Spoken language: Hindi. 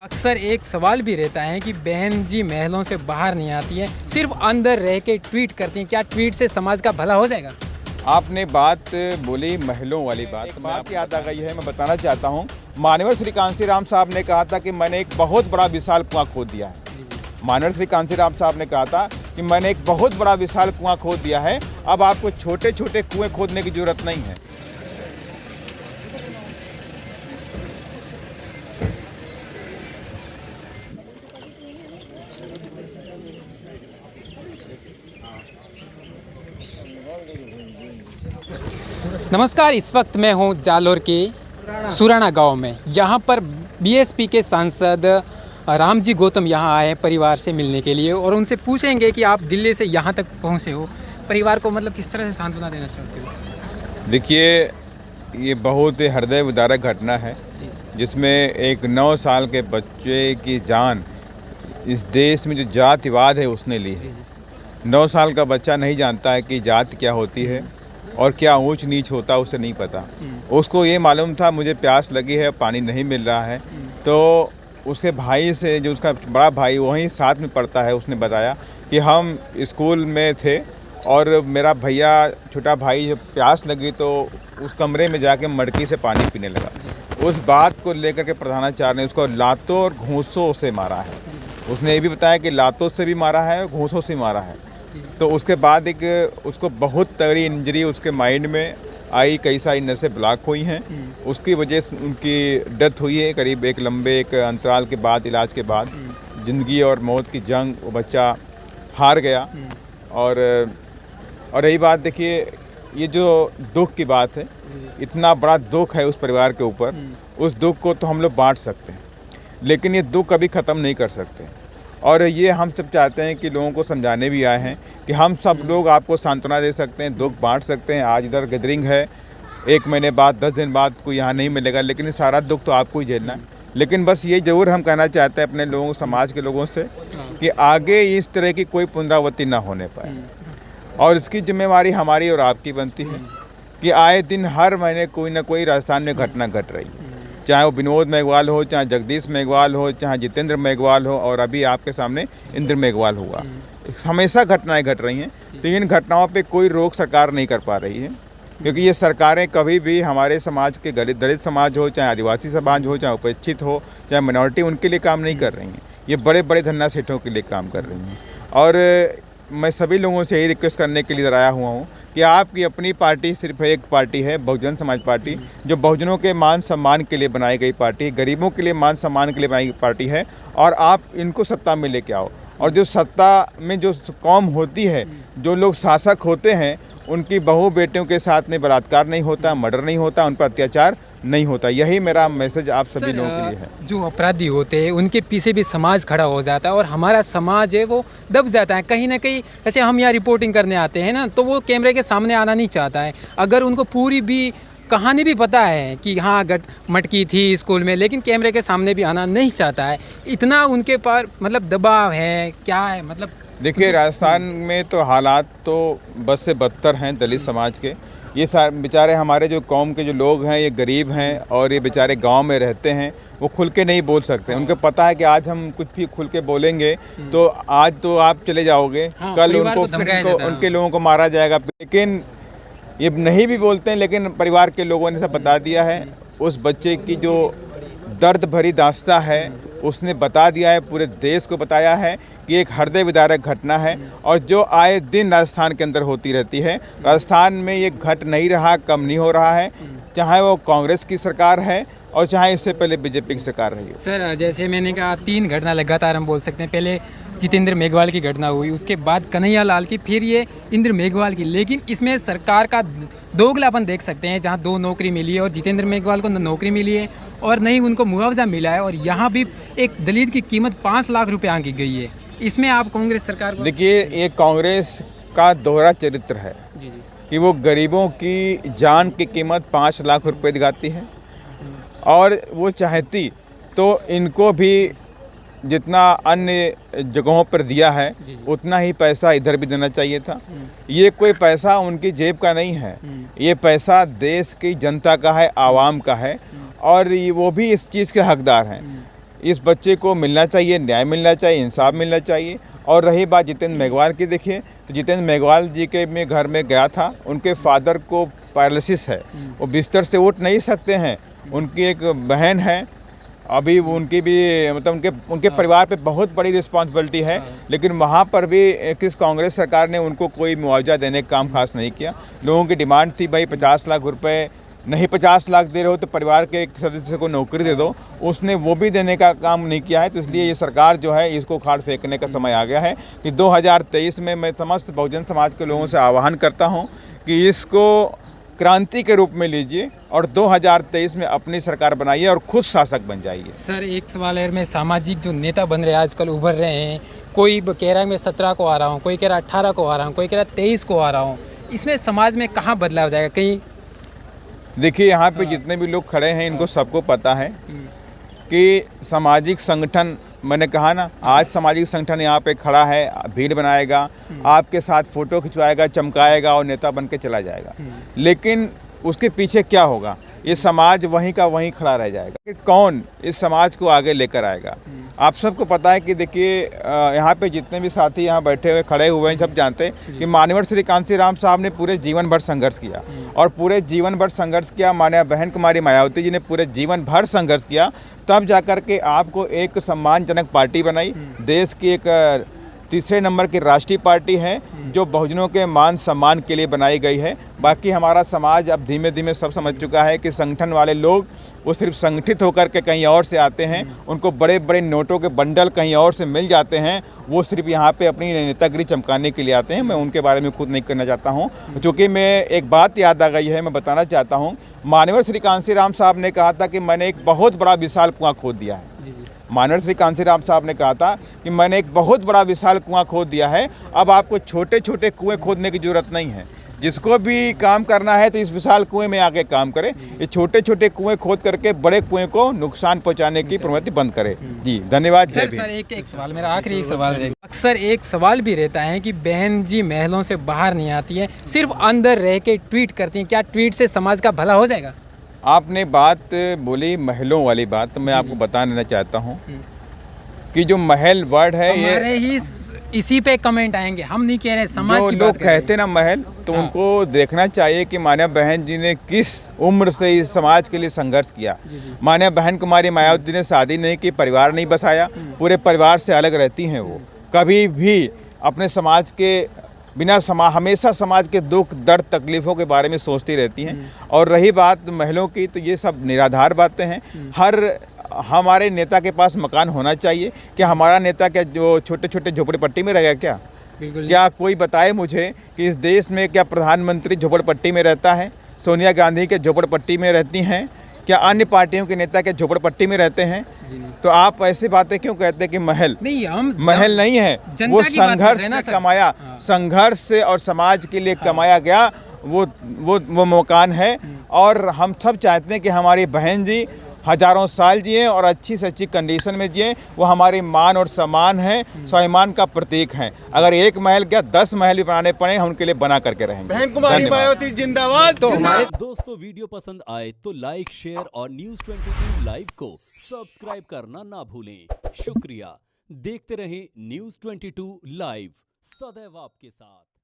अक्सर एक सवाल भी रहता है कि बहन जी महलों से बाहर नहीं आती है, सिर्फ अंदर रह के ट्वीट करती हैं। क्या ट्वीट से समाज का भला हो जाएगा? आपने बात बोली महलों वाली बात, तो बात याद आ गई है। मैं बताना चाहता हूँ, माननीय श्री कांसीराम साहब ने कहा था कि मैंने एक बहुत बड़ा विशाल कुआं खोद दिया है। माननीय श्री कांसीराम साहब ने कहा था कि मैंने एक बहुत बड़ा विशाल कुआं खोद दिया है, अब आपको छोटे छोटे कुएं खोदने की जरूरत नहीं है। नमस्कार, इस वक्त मैं हूँ जालोर के सुराना गांव में। यहाँ पर बीएसपी के सांसद रामजी गौतम यहाँ आए हैं परिवार से मिलने के लिए, और उनसे पूछेंगे कि आप दिल्ली से यहाँ तक पहुँचे हो, परिवार को मतलब किस तरह से सांत्वना देना चाहते हो? देखिए, ये बहुत ही हृदय विदारक घटना है, जिसमें एक 9 साल के बच्चे की जान इस देश में जो जातिवाद है उसने ली है। 9 साल का बच्चा नहीं जानता है कि जात क्या होती है और क्या ऊंच नीच होता है, उसे नहीं पता। उसको ये मालूम था मुझे प्यास लगी है, पानी नहीं मिल रहा है, तो उसके भाई से, जो उसका बड़ा भाई वहीं साथ में पढ़ता है, उसने बताया कि हम स्कूल में थे और मेरा भैया छोटा भाई जब प्यास लगी तो उस कमरे में जाके मटकी से पानी पीने लगा। उस बात को लेकर के प्रधानाचार्य ने उसको लातों और घूंसों से मारा है। उसने ये भी बताया कि लातों से भी मारा है और घूंसों से मारा है। तो उसके बाद उसको बहुत तगड़ी इंजरी उसके माइंड में आई, कई सारी नसें ब्लॉक हुई हैं, उसकी वजह से उनकी डेथ हुई है। करीब एक लंबे अंतराल के बाद, इलाज के बाद ज़िंदगी और मौत की जंग वो बच्चा हार गया। और रही बात, देखिए, ये जो दुख की बात है, इतना बड़ा दुख है उस परिवार के ऊपर, उस दुख को तो हम लोग बांट सकते हैं, लेकिन ये दुख कभी ख़त्म नहीं कर सकते। और ये हम सब चाहते हैं कि लोगों को समझाने भी आए हैं कि हम सब लोग आपको सांत्वना दे सकते हैं, दुख बांट सकते हैं। आज इधर गैदरिंग है, 1 महीने बाद, 10 दिन बाद कोई यहाँ नहीं मिलेगा, लेकिन सारा दुख तो आपको ही झेलना है। लेकिन बस ये ज़रूर हम कहना चाहते हैं अपने लोगों, समाज के लोगों से, कि आगे इस तरह की कोई पुनरावृत्ति ना होने पाए, और इसकी जिम्मेवारी हमारी और आपकी बनती है कि आए दिन हर महीने कोई ना कोई राजस्थान में घटना घट रही है, चाहे वो विनोद मेघवाल हो, चाहे जगदीश मेघवाल हो, चाहे जितेंद्र मेघवाल हो, और अभी आपके सामने इंद्र मेघवाल हुआ। हमेशा घटनाएं घट रही हैं, तो इन घटनाओं पे कोई रोक सरकार नहीं कर पा रही है, क्योंकि ये सरकारें कभी भी हमारे समाज के दलित समाज हो, चाहे आदिवासी समाज हो, चाहे उपेक्षित हो, चाहे माइनॉरिटी, उनके लिए काम नहीं कर रही हैं। ये बड़े बड़े धन्ना सेठों के लिए काम कर रही हैं। और मैं सभी लोगों से यही रिक्वेस्ट करने के लिए आया हुआ हूँ कि आपकी अपनी पार्टी सिर्फ एक पार्टी है, बहुजन समाज पार्टी, जो बहुजनों के मान सम्मान के लिए बनाई गई पार्टी, गरीबों के लिए मान सम्मान के लिए बनाई गई पार्टी है, और आप इनको सत्ता में लेके आओ। और जो सत्ता में जो कौम होती है, जो लोग शासक होते हैं, उनकी बहू बेटियों के साथ में बलात्कार नहीं होता, मर्डर नहीं होता, उन पर अत्याचार नहीं होता। यही मेरा मैसेज आप सभी लोगों के लिए है। जो अपराधी होते हैं उनके पीछे भी समाज खड़ा हो जाता है, और हमारा समाज है वो दब जाता है कहीं ना कहीं। जैसे हम यहाँ रिपोर्टिंग करने आते हैं ना, तो वो कैमरे के सामने आना नहीं चाहता है। अगर उनको पूरी भी कहानी भी पता है कि हाँ मटकी थी स्कूल में, लेकिन कैमरे के सामने भी आना नहीं चाहता है। इतना उनके पर मतलब दबाव है, क्या है मतलब? देखिए, राजस्थान में तो हालात तो बद से बदतर हैं दलित समाज के। ये सारे बेचारे हमारे जो कौम के जो लोग हैं, ये गरीब हैं, और ये बेचारे गांव में रहते हैं, वो खुल के नहीं बोल सकते। उनको पता है कि आज हम कुछ भी खुल के बोलेंगे तो आज तो आप चले जाओगे, कल उनके लोगों को मारा जाएगा। लेकिन ये नहीं भी बोलते हैं, लेकिन परिवार के लोगों ने सब बता दिया है। उस बच्चे की जो दर्द भरी दास्तां है, उसने बता दिया है, पूरे देश को बताया है कि एक हृदय विदारक घटना है, और जो आए दिन राजस्थान के अंदर होती रहती है। राजस्थान में ये घट नहीं रहा, कम नहीं हो रहा है, चाहे वो कांग्रेस की सरकार है और चाहे इससे पहले बीजेपी की सरकार रही है। सर, जैसे मैंने कहा, 3 घटना लगातार हम बोल सकते हैं। पहले जितेंद्र मेघवाल की घटना हुई, उसके बाद कन्हैया लाल की, फिर ये इंद्र मेघवाल की। लेकिन इसमें सरकार का दोगलापन देख सकते हैं, जहां 2 नौकरी मिली है और जितेंद्र मेघवाल को नौकरी मिली है और नहीं उनको मुआवजा मिला है, और यहाँ भी एक दलित की कीमत 5 लाख रुपये आंकी गई है। इसमें आप कांग्रेस सरकार को? देखिए, ये कांग्रेस का दोहरा चरित्र है कि वो गरीबों की जान की कीमत 5 लाख रुपये दिखाती है, और वो चाहती तो इनको भी जितना अन्य जगहों पर दिया है उतना ही पैसा इधर भी देना चाहिए था। ये कोई पैसा उनकी जेब का नहीं है, ये पैसा देश की जनता का है, आवाम का है, और वो भी इस चीज़ के हकदार हैं। इस बच्चे को मिलना चाहिए, न्याय मिलना चाहिए, इंसाफ मिलना चाहिए। और रही बात जितेंद्र मेघवाल की, देखिए तो जितेंद्र मेघवाल जी के मैं घर में गया था, उनके फादर को पैरालिसिस है, वो बिस्तर से उठ नहीं सकते हैं। उनकी एक बहन है, अभी उनकी भी मतलब उनके परिवार पे बहुत बड़ी रिस्पांसिबिलिटी है, लेकिन वहाँ पर भी किस कांग्रेस सरकार ने उनको कोई मुआवजा देने का काम खास नहीं किया। लोगों की डिमांड थी भाई 50 लाख रुपए, नहीं 50 लाख दे रहे हो तो परिवार के एक सदस्य को नौकरी दे दो, उसने वो भी देने का काम नहीं किया है। तो इसलिए ये सरकार जो है इसको उखाड़ फेंकने का समय आ गया है कि 2023 में मैं समस्त बहुजन समाज के लोगों से आह्वान करता हूँ कि इसको क्रांति के रूप में लीजिए और 2023 में अपनी सरकार बनाइए और खुद शासक बन जाइए। सर एक सवाल है, मैं सामाजिक जो नेता बन रहे हैं आजकल उभर रहे हैं, कोई कह रहा है मैं 17 को आ रहा हूँ, कोई कह रहा है 18 को आ रहा हूँ, कोई कह रहा है 23 को आ रहा हूँ, इसमें समाज में कहाँ बदलाव जाएगा? कहीं देखिए यहाँ पे जितने भी लोग खड़े हैं इनको सबको पता है कि सामाजिक संगठन, मैंने कहा ना, आज सामाजिक संगठन यहाँ पे खड़ा है, भीड़ बनाएगा, आपके साथ फोटो खिंचवाएगा, चमकाएगा और नेता बन के चला जाएगा। लेकिन उसके पीछे क्या होगा? ये समाज वहीं का वहीं खड़ा रह जाएगा। कि कौन इस समाज को आगे लेकर आएगा? आप सबको पता है कि देखिए यहाँ पे जितने भी साथी यहाँ बैठे हुए खड़े हुए हैं सब जानते हैं कि मान्यवर श्री कांशीराम साहब ने पूरे जीवन भर संघर्ष किया और पूरे जीवन भर संघर्ष किया। माननीय बहन कुमारी मायावती जी ने पूरे जीवन भर संघर्ष किया, तब जाकर के आपको एक सम्मानजनक पार्टी बनाई। देश की एक तीसरे नंबर की राष्ट्रीय पार्टी है जो बहुजनों के मान सम्मान के लिए बनाई गई है। बाकी हमारा समाज अब धीमे धीमे सब समझ चुका है कि संगठन वाले लोग वो सिर्फ संगठित होकर के कहीं और से आते हैं, उनको बड़े बड़े नोटों के बंडल कहीं और से मिल जाते हैं, वो सिर्फ यहाँ पे अपनी नेतागिरी चमकाने के लिए आते हैं। मैं उनके बारे में खुद नहीं करना चाहता हूँ, क्योंकि मैं एक बात याद आ गई है, मैं बताना चाहता हूँ। मान्यवर श्री कांशीराम साहब ने कहा था कि मैंने एक बहुत बड़ा विशाल कुआं खोद दिया है। मान्यवर श्री कांशीराम साहब ने कहा था कि मैंने एक बहुत बड़ा विशाल कुआं खोद दिया है, अब आपको छोटे छोटे कुएं खोदने की जरूरत नहीं है। जिसको भी काम करना है तो इस विशाल कुएं में आके काम करे। ये छोटे छोटे कुएं खोद करके बड़े कुएं को नुकसान पहुंचाने की प्रवृत्ति बंद करे। जी धन्यवाद। सर एक सवाल, मेरा आखिरी एक सवाल रहेगा। अक्सर एक सवाल भी रहता है कि बहन जी महलों से बाहर नहीं आती है, सिर्फ अंदर रह के ट्वीट करती हैं, क्या ट्वीट से समाज का भला हो जाएगा? आपने बात बोली महलों वाली बात, तो मैं आपको बता देना चाहता हूँ कि जो महल वर्ड है ये हमारे ही इसी पे कमेंट आएंगे, हम नहीं कह रहे, समाज जो की लोग बात कर रहे हैं। कहते ना महल, तो उनको देखना चाहिए कि मान्य बहन जी ने किस उम्र से इस समाज के लिए संघर्ष किया। मान्य बहन कुमारी मायावती ने शादी नहीं की, परिवार नहीं बसाया, पूरे परिवार से अलग रहती हैं। वो कभी भी अपने समाज के बिना हमेशा समाज के दुख दर्द तकलीफ़ों के बारे में सोचती रहती हैं। और रही बात महलों की, तो ये सब निराधार बातें हैं। हमारे नेता के पास मकान होना चाहिए। क्या हमारा नेता क्या जो छोटे छोटे झोपड़पट्टी में रह गया क्या? बिल्कुल। क्या कोई बताए मुझे कि इस देश में क्या प्रधानमंत्री झोपड़पट्टी में रहता है? सोनिया गांधी के झोपड़पट्टी में रहती हैं? क्या अन्य पार्टियों के नेता क्या झोपड़पट्टी में रहते हैं? तो आप ऐसी बातें क्यों कहते हैं कि महल नहीं, महल नहीं है, वो संघर्ष से कमाया, संघर्ष से और समाज के लिए कमाया गया वो मकान है। और हम सब चाहते हैं कि हमारी बहन जी हजारों साल जिए और अच्छी से अच्छी कंडीशन में जिए। वो हमारे मान और सम्मान है, स्वाभिमान का प्रतीक है। अगर एक महल क्या 10 महल भी बनाने पड़े, हम उनके लिए बना करके रहेंगे। बहन कुमारी मायावती जिंदाबाद। तो हमारे दोस्तों वीडियो पसंद आए तो लाइक शेयर और News 22 लाइव को सब्सक्राइब करना ना भूलें। शुक्रिया। देखते रहें News 22 लाइव, सदैव आपके साथ।